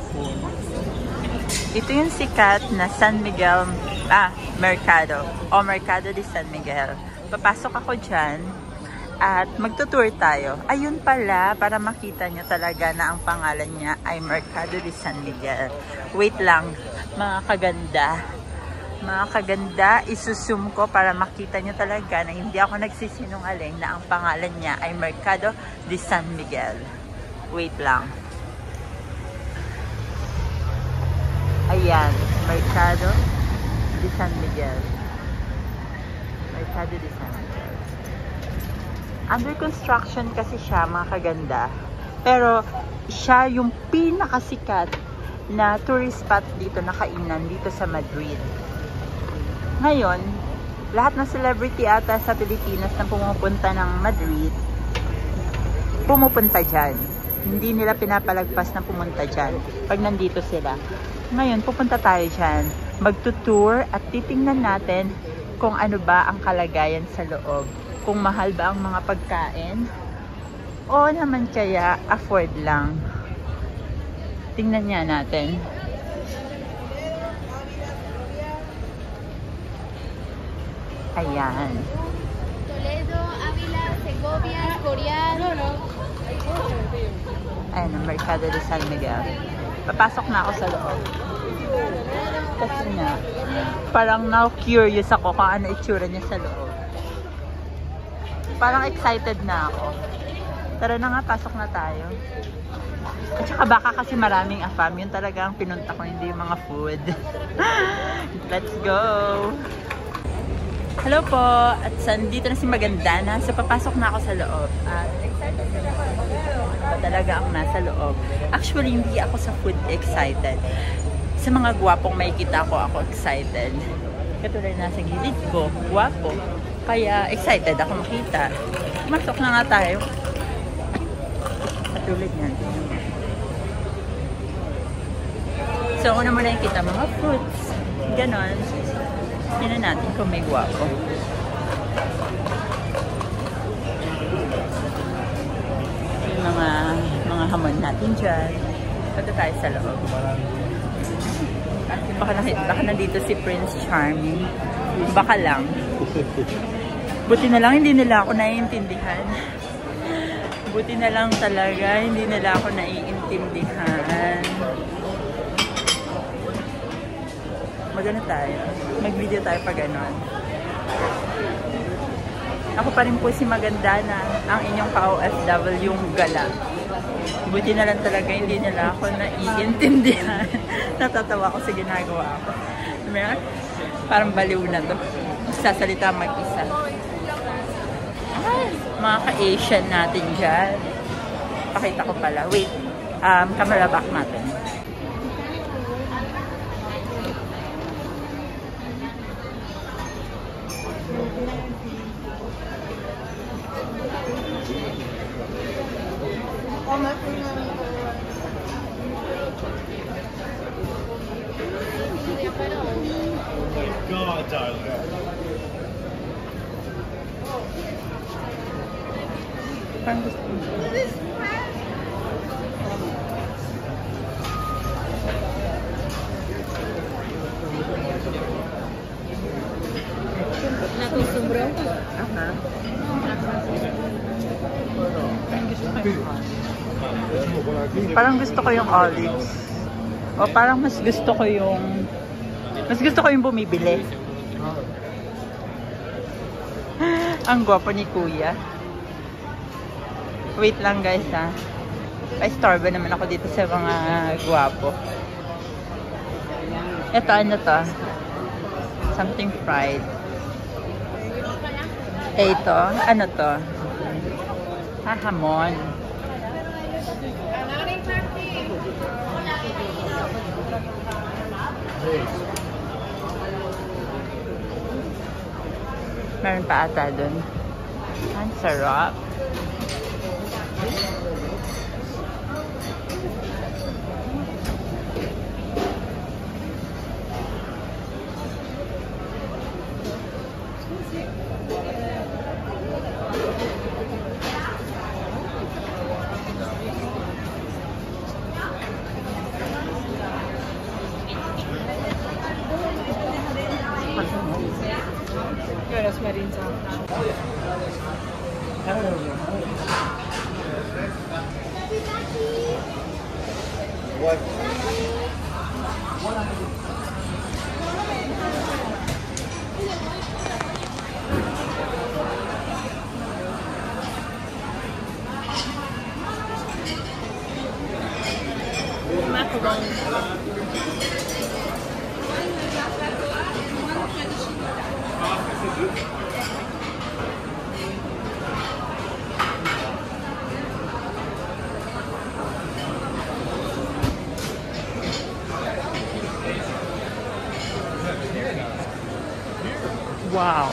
hapon. Ito yung sikat na San Miguel, Mercado o Mercado de San Miguel. Papasok ako dyan at magtutour tayo. Ayun pala, para makita nyo talaga na ang pangalan niya ay Mercado de San Miguel. Wait lang, mga kaganda. Mga kaganda, isusum ko para makita nyo talaga na hindi ako nagsisinungaling na ang pangalan niya ay Mercado de San Miguel. Wait lang. Ayan, Mercado de San Miguel. Mercado de San Miguel. Under construction kasi siya, mga kaganda. Pero siya yung pinakasikat na tourist spot dito na kainan dito sa Madrid. Ngayon, lahat ng celebrity ata sa Pilipinas na pumupunta ng Madrid, pumupunta dyan. Hindi nila pinapalagpas na pumunta dyan pag nandito sila. Ngayon, pupunta tayo dyan. Magtutour at titingnan natin kung ano ba ang kalagayan sa loob. Kung mahal ba ang mga pagkain o naman kaya afford lang. Tingnan niya natin. Ayan. Toledo, Ávila, Segovia, Coreano. Ayan ang Mercado de San Miguel. Papasok na ako sa loob. Kasi nga, parang now curious ako kung ano itsura niya sa loob. Parang excited na ako. Tara na nga, pasok na tayo. At saka baka kasi maraming afam. Yun talaga ang pinunta ko, hindi yung mga food. Let's go! Hello po! At dito na si Magandana. So papasok na ako sa loob. At excited na ako. Talaga ang nasa loob. Actually, hindi ako sa food excited. Sa mga gwapong makikita ko, ako excited. Katulad nasa gilid ko, gwapo. Kaya excited ako makita. Masok na nga tayo. Katulad yan. So, una mo lang kita mga fruits. Ganon. Yun na natin kung may gwapo. Yung mga hamon natin dyan. Punta tayo sa loob. Baka nandito si Prince Charming. Baka lang. Buti na lang hindi nila ako naiintindihan. Buti na lang talaga hindi nila ako naiintindihan. Magano tayo. Mag-video tayo pag ganon. Ako pa rin po si Magandana, ang inyong ka-OFW yung gala. Buti na lang talaga hindi nila ako naiintindihan. Natatawa ko sa ginagawa ko. Parang baliw na to. Sasalita mag-isa. Ay, mga ka-Asian natin dyan. Pakita ko pala. Wait, camera back natin. God, darling. Parang gusto mo. Nakusumbro? Aha. Parang gusto ko yung olives. O parang mas gusto ko yung bumibili. Ang gwapo ni Kuya. Wait lang guys ha. Pa-istorbo naman ako dito sa mga gwapo. Ito ano to? Something fried. Ito, ano to? Hamon. Meron pa ata dun. Ang sarap. Marine sa What? Wow.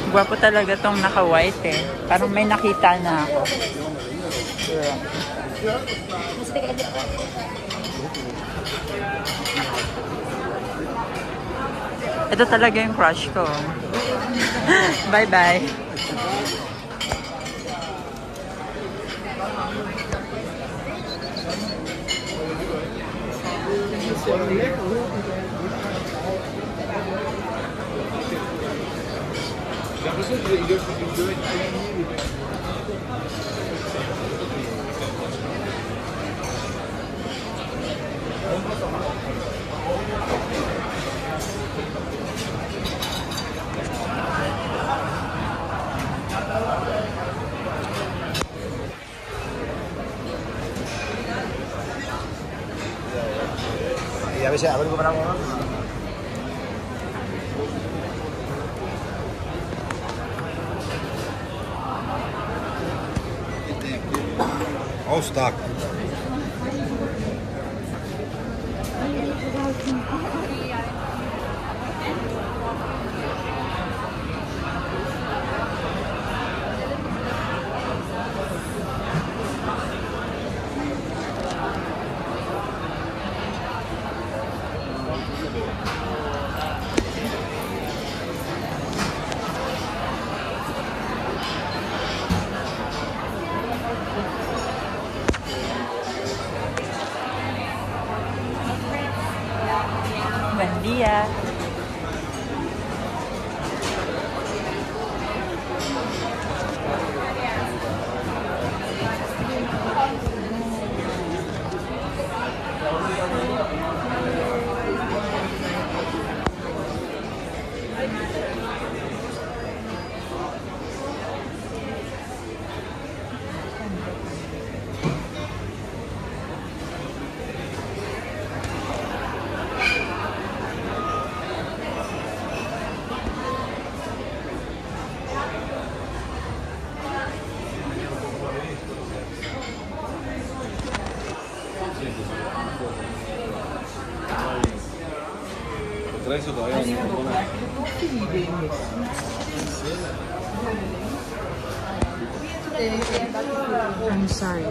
Gwapo talaga tong naka-white eh. Parang may nakita na ako. Yeah. Ito talaga yung crush ko. Bye-bye. Y a ver cómo paramos. All stock. Buen día. Eso todavía no. I'm sorry.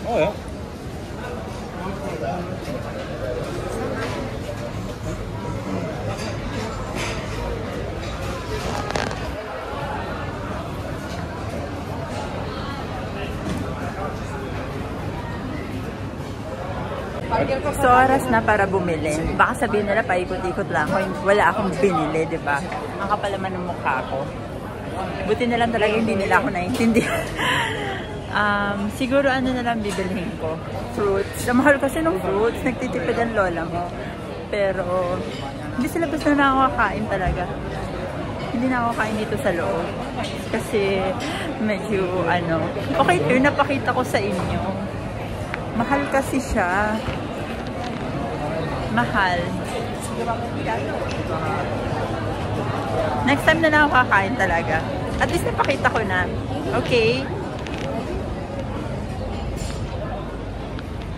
Oh ja. So, oras na para bumili. Baka sabihin nila, paikot-ikot lang ako. Wala akong binili, di ba? Ang kapal naman ng mukha ko. Buti na lang talaga hindi nila ako naiintindihan. Siguro ano na lang bibilhin ko. Fruits. Ang mahal kasi ng fruits. Nagtitipid ang lola mo. Pero, hindi sila basta nakakakain talaga. Hindi na ako kain dito sa loob. Kasi medyo okay, here napakita ko sa inyo. Mahal kasi siya. Mahal. Next time na lang ako kakain talaga. At least napakita ko na. Okay?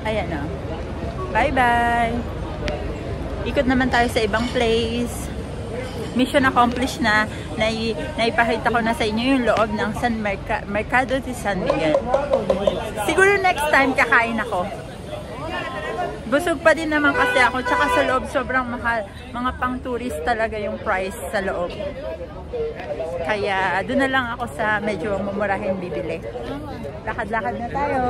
Ayan na. Bye-bye! Ikot naman tayo sa ibang place. Mission accomplished na. Naipakita ko na sa inyo yung loob ng Mercado de San Miguel. Siguro next time kakain ako. Busog pa din naman kasi ako. Tsaka sa loob sobrang mahal. Mga pang tourist talaga yung price sa loob. Kaya doon na lang ako sa medyo mumurahin bibili. Lakad-lakad na tayo.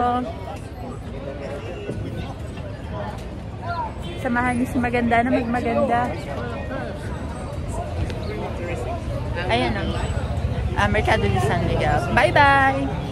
Samahan niyo si Maganda na magmaganda. Ayan o. Mercado de San Miguel. Bye-bye!